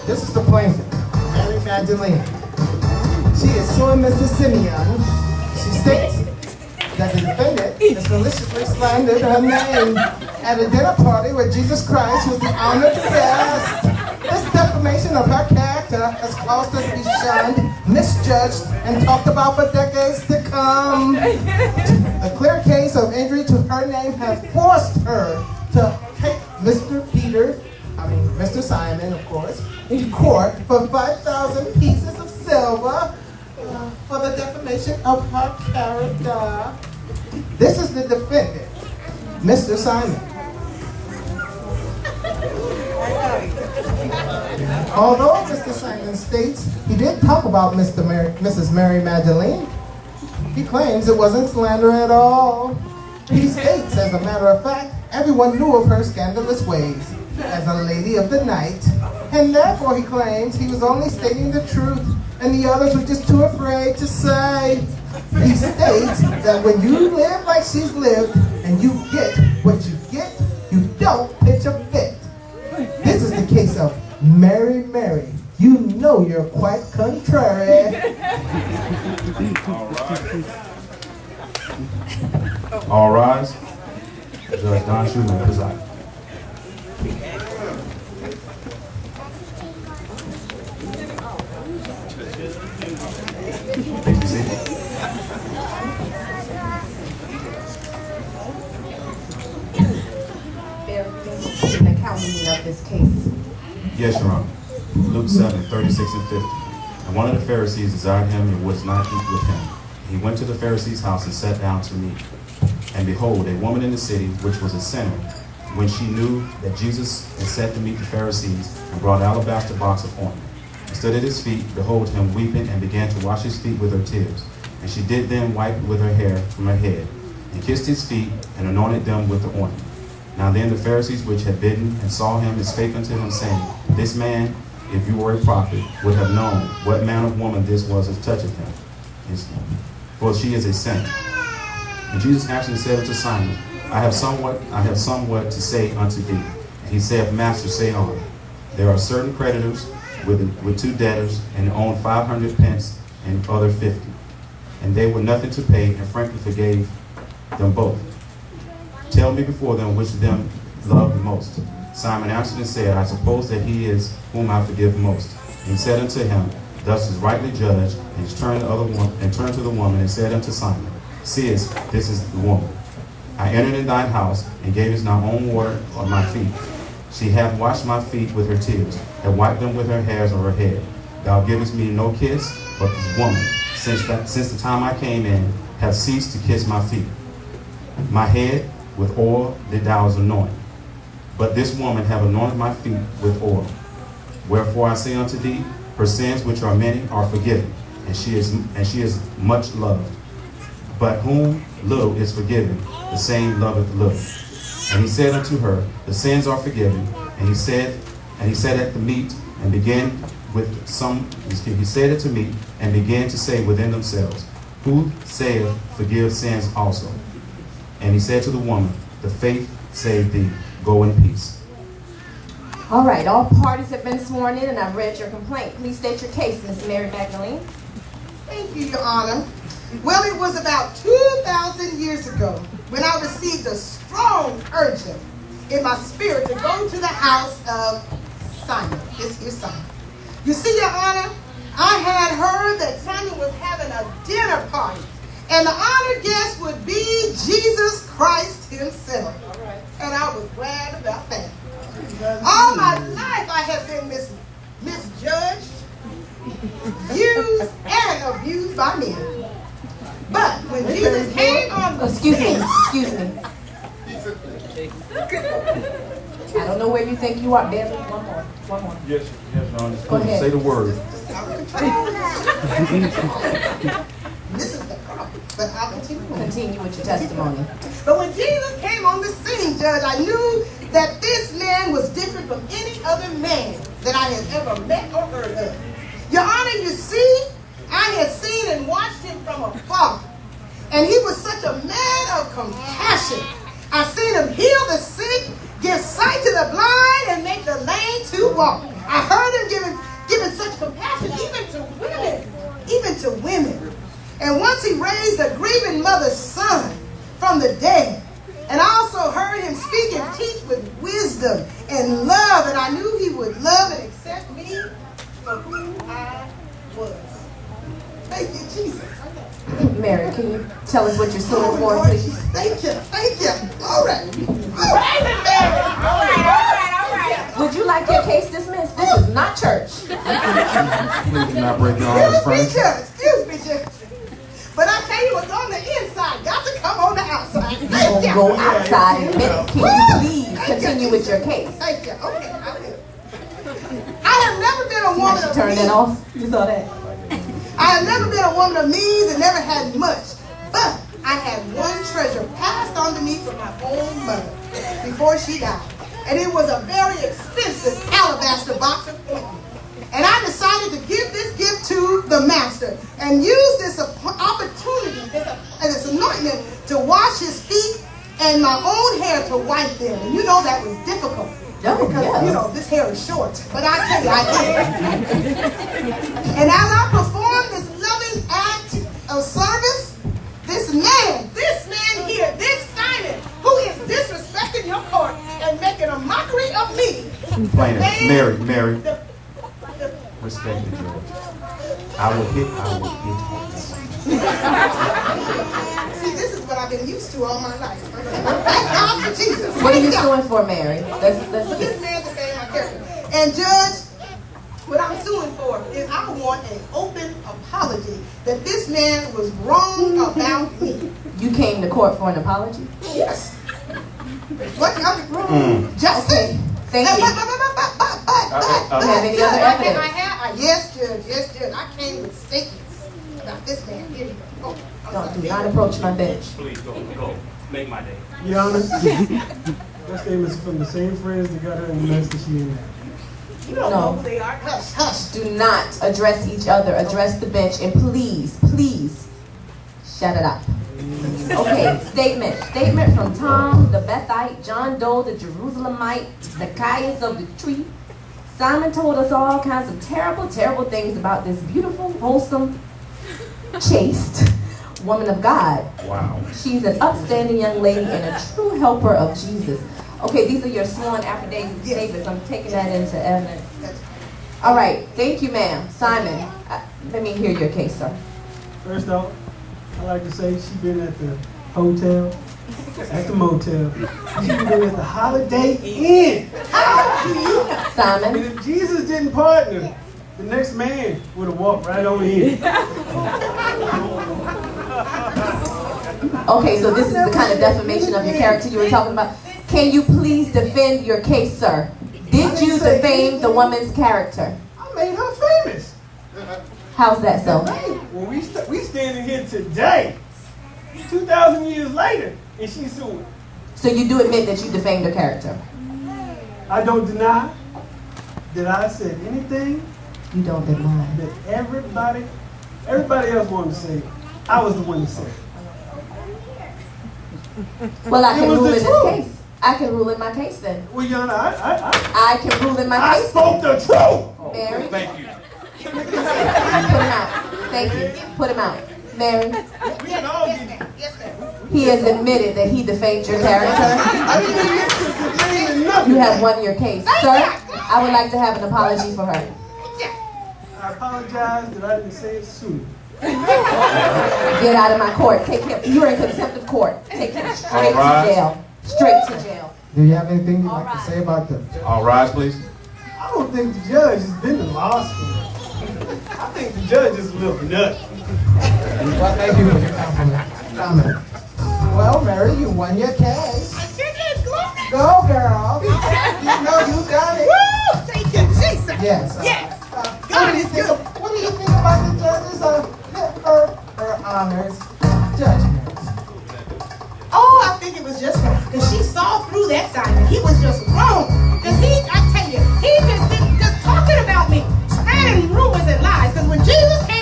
This is the plaintiff, Mary Magdalene. She is suing Mr. Simeon. She states that the defendant has maliciously slandered her name at a dinner party where Jesus Christ was the honored guest. This defamation of her character has caused her to be shunned, misjudged, and talked about for decades to come. A clear case of injury to her name has forced her to take Mr. Simon, of course, in court for 5,000 pieces of silver for the defamation of her character. This is the defendant, Mr. Simon. Although Mr. Simon states he did talk about Mrs. Mary Magdalene, he claims it wasn't slander at all. He states, as a matter of fact, everyone knew of her scandalous ways as a lady of the night, and therefore he claims he was only stating the truth, and the others were just too afraid to say. He states that when you live like she's lived, and you get what you get, you don't pitch a fit. This is the case of Mary, Mary. You know you're quite contrary. All rise. Judge Don Schumann preside. Please be seated. An accounting of this case. Yes, Your Honor. Luke 7, 36 and 50. And one of the Pharisees desired him and would not eat with him. He went to the Pharisee's house and sat down to meat. And behold, a woman in the city, which was a sinner, when she knew that Jesus had sat to meet the Pharisees, and brought an alabaster box of ointment, and stood at his feet, behold him weeping, and began to wash his feet with her tears. And she did then wipe with her hair from her head, and kissed his feet, and anointed them with the ointment. Now then the Pharisees which had bidden and saw him, and spake unto him, saying, This man, if you were a prophet, would have known what manner of woman this was that toucheth him, for she is a sinner. And Jesus answered and said unto Simon, I have somewhat to say unto thee. And he said, Master, say on. There are certain creditors with two debtors, and owned 500 pence, and other 50. And they were nothing to pay, and frankly forgave them both. Tell me before them which of them loved the most. Simon answered and said, I suppose that he is whom I forgive most. And he said unto him, Thus is rightly judged. And he turned to the woman and said unto Simon, Seest, this is the woman. I entered in thine house, and gavest not own water on my feet. She hath washed my feet with her tears, and wiped them with her hairs of her head. Thou givest me no kiss, but this woman, since the time I came in, hath ceased to kiss my feet. My head with oil did thou anoint, but this woman have anointed my feet with oil. Wherefore I say unto thee, her sins, which are many, are forgiven, and she is much loved. But whom little is forgiven, the same loveth little. And he said unto her, The sins are forgiven. And he said at the meat, and began with some. He said it to meat, and began to say within themselves, Who saith, Forgive sins also? And he said to the woman, The faith saved thee. Go in peace. All right, all parties have been sworn in, and I've read your complaint. Please state your case, Ms. Mary Magdalene. Thank you, Your Honor. Well, it was about 2,000 years ago when I received a strong urging in my spirit to go to the house of Simon. This here Simon. You see, Your Honor, I had heard that Simon was having a dinner party, and the honored guest would be Jesus Christ himself. And I was glad about that. All my life I have been misjudged, used, and abused by men. But when Jesus came on the Excuse me. I don't know where you think you are, Beverly. One more. Yes, Your Honor. Go ahead. Say the word. This is the problem, but I'll continue. Continue with your testimony. But when Jesus came on the scene, Judge, I knew that this man was different from any other man that I had ever met or heard of. Your Honor, you see, I had seen and watched him from afar, and he was such a man of compassion. I seen him heal the sick, give sight to the blind, and make the lame to walk. I heard him giving And once he raised a grieving mother's son from the dead. And I also heard him speak and teach with wisdom and love. And I knew he would love and accept me for who I was. Thank you, Jesus. Mary, can you tell us what you're suing for, please? Thank you. All right. Would you like your case dismissed? This is not church. Please do not break your arm, furniture. Excuse me, Judge. But I tell you what's on the inside got to come on the outside. You won't go outside in a minute. Can you please continue with your case? Thank you. Okay, I will. I have never been a woman of Turn that off. You saw that? I have never been a woman of means and never had much. But I had one treasure passed on to me from my own mother before she died. And it was a very expensive alabaster box of ointment. And I decided to give this gift to the master and use this opportunity, this anointment, to wash his feet and my own hair to wipe them. And you know that was difficult. Because, you know, this hair is short. But I tell you, I did. And as I performed this loving act of service, this man here, this Simon, who is disrespecting your court and making a mockery of me. Plaintiff, Mary. Respect the judge. I will hit hard. See, this is what I've been used to all my life. Thank God for Jesus. What are you suing for, Mary? Let's this man defame my character. And Judge, what I'm suing for is I want an open apology that this man was wrong about me. You came to court for an apology? Yes. What? Justice? Okay. Thank you. But, have any other evidence? Yes, Judge. I came with statements about this man. Here you go. Do not approach my bench. Please go. Make my day. Your Honor, that statement is from the same friends that got her in the mess that she in now. You don't know who they are. Hush. Do not address each other. Address the bench. And please, shut it up. Okay, statement from Tom the Bethite, John Doe the Jerusalemite, Zacchaeus of the tree. Simon told us all kinds of terrible things about this beautiful, wholesome, chaste woman of God. Wow. She's an upstanding young lady and a true helper of Jesus. Okay, these are your sworn affidavits statements. I'm taking that into evidence. All right, thank you, ma'am. Simon, let me hear your case, sir. First off, I like to say she been at the hotel, at the motel. She been at the Holiday Inn. How do you know? Simon. And if Jesus didn't partner, the next man would have walked right on in. Okay, so this is the kind of defamation of your character you were talking about. Can you please defend your case, sir? Did you defame the woman's character? I made her famous. How's that so? Well, we standing here today, 2,000 years later, and she's suing. So you do admit that you defamed her character? I don't deny that I said anything You don't deny. that everybody else wanted to say. I was the one to say. Well, I can It was rule the in this truth. case. I can rule in my case then. Well, Your Honor, I can rule in my I case. spoke the truth. Mary, Thank you. put him out. Thank you. Put him out. Mary, We can all get it. Yes, ma'am. he has admitted that he defamed your character. I didn't admit to defaming nothing. You have won your case. Sir, I would like to have an apology for her. I apologize that I didn't say it sooner. Get out of my court. Take him. You're in contempt of court. Take him straight to All right. jail. Straight to jail. Do you have anything you'd like to say about the All rise, please. I don't think the judge has been to law school. I think the judge is a little nuts. Well, thank you for your comment. Well, Mary, you won your case. Go, girl. You know you got it. Woo! Thank you, Jesus. Yes. Yes. What do you think about the judge's her honors judgment? Oh, I think it was just wrong. Because she saw through that Simon. He was just wrong. Because I tell you, he just talking about me, spreading rumors and lies. Because when Jesus came